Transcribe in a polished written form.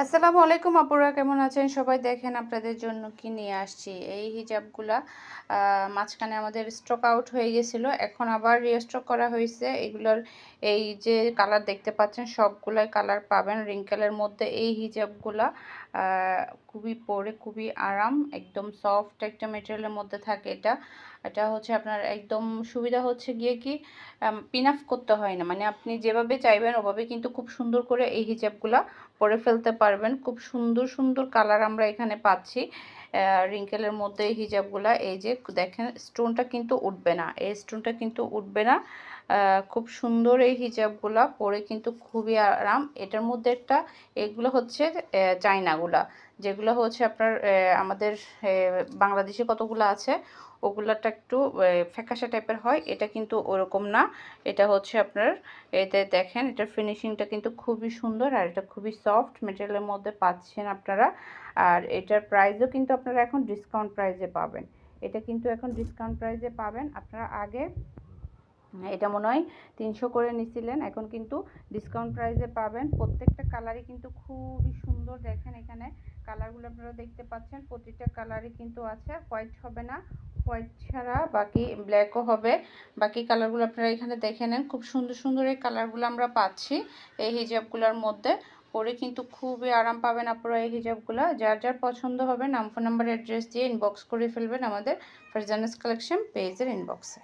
আসসালামু আলাইকুম আপুরা, কেমন আছেন সবাই? দেখেন আপনাদের জন্য কি নিয়ে আসছি। এই হিজাবগুলা মাঝখানে আমাদের স্টক আউট হয়ে গেছিলো, এখন আবার রিস্টক করা হয়েছে। এগুলোর এই যে কালার দেখতে পাচ্ছেন সবগুলাই কালার পাবেন রিঙ্কেলের মধ্যে। এই হিজাবগুলা খুবই পরে খুবই আরাম, একদম সফট একটা মেটেরিয়ালের মধ্যে থাকে। এটা হচ্ছে আপনার একদম সুবিধা হচ্ছে গিয়ে কি পিন আপ করতে হয় না, মানে আপনি যেভাবে চাইবেন ওভাবে কিন্তু খুব সুন্দর করে এই হিজাবগুলা পরে ফেলতে পারবেন। খুব সুন্দর সুন্দর কালার আমরা এখানে পাচ্ছি রিঙ্কেলের মধ্যে। এই হিজাবগুলা এই যে দেখেন স্টোনটা কিন্তু উঠবে না, এই স্টোনটা কিন্তু উঠবে না। খুব সুন্দর এই হিজাবগুলা পরে কিন্তু খুবই আরাম। এটার মধ্যে একটা এগুলো হচ্ছে চায়নাগুলা, যেগুলো হচ্ছে আপনার আমাদের বাংলাদেশে কতগুলো আছে ওগুলাটা একটু ফ্যাকাশে টাইপের হয়, এটা কিন্তু ওরকম না। এটা হচ্ছে আপনার এতে দেখেন এটার ফিনিশিংটা কিন্তু খুবই সুন্দর, আর এটা খুবই সফট মেটেরিয়ালের মধ্যে পাচ্ছেন আপনারা। আর এটার প্রাইসও কিন্তু আপনারা এখন ডিসকাউন্ট প্রাইসে পাবেন। এটা কিন্তু এখন ডিসকাউন্ট প্রাইসে পাবেন। আপনারা আগে এটা মনে হয় 300 করে নিছিলেন, এখন কিন্তু ডিসকাউন্ট প্রাইসে পাবেন। প্রত্যেকটা কালারই কিন্তু খুবই সুন্দর। দেখেন এখানে কালারগুলো আপনারা দেখতে পাচ্ছেন, প্রতিটা কালারই কিন্তু আছে, হোয়াইট হবে না, হোয়াইট ছাড়া বাকি ব্ল্যাকও হবে। বাকি কালারগুলো আপনারা এখানে দেখে নেন। খুব সুন্দর সুন্দর এই কালারগুলো আমরা পাচ্ছি এই হিজাবগুলোর মধ্যে। পরে কিন্তু খুবই আরাম পাবেন আপনারা এই হিজাবগুলো। যার যার পছন্দ হবে নাম, ফোন নাম্বার, অ্যাড্রেস দিয়ে ইনবক্স করে ফেলবেন আমাদের ফারজানাস কালেকশন পেজের ইনবক্সে।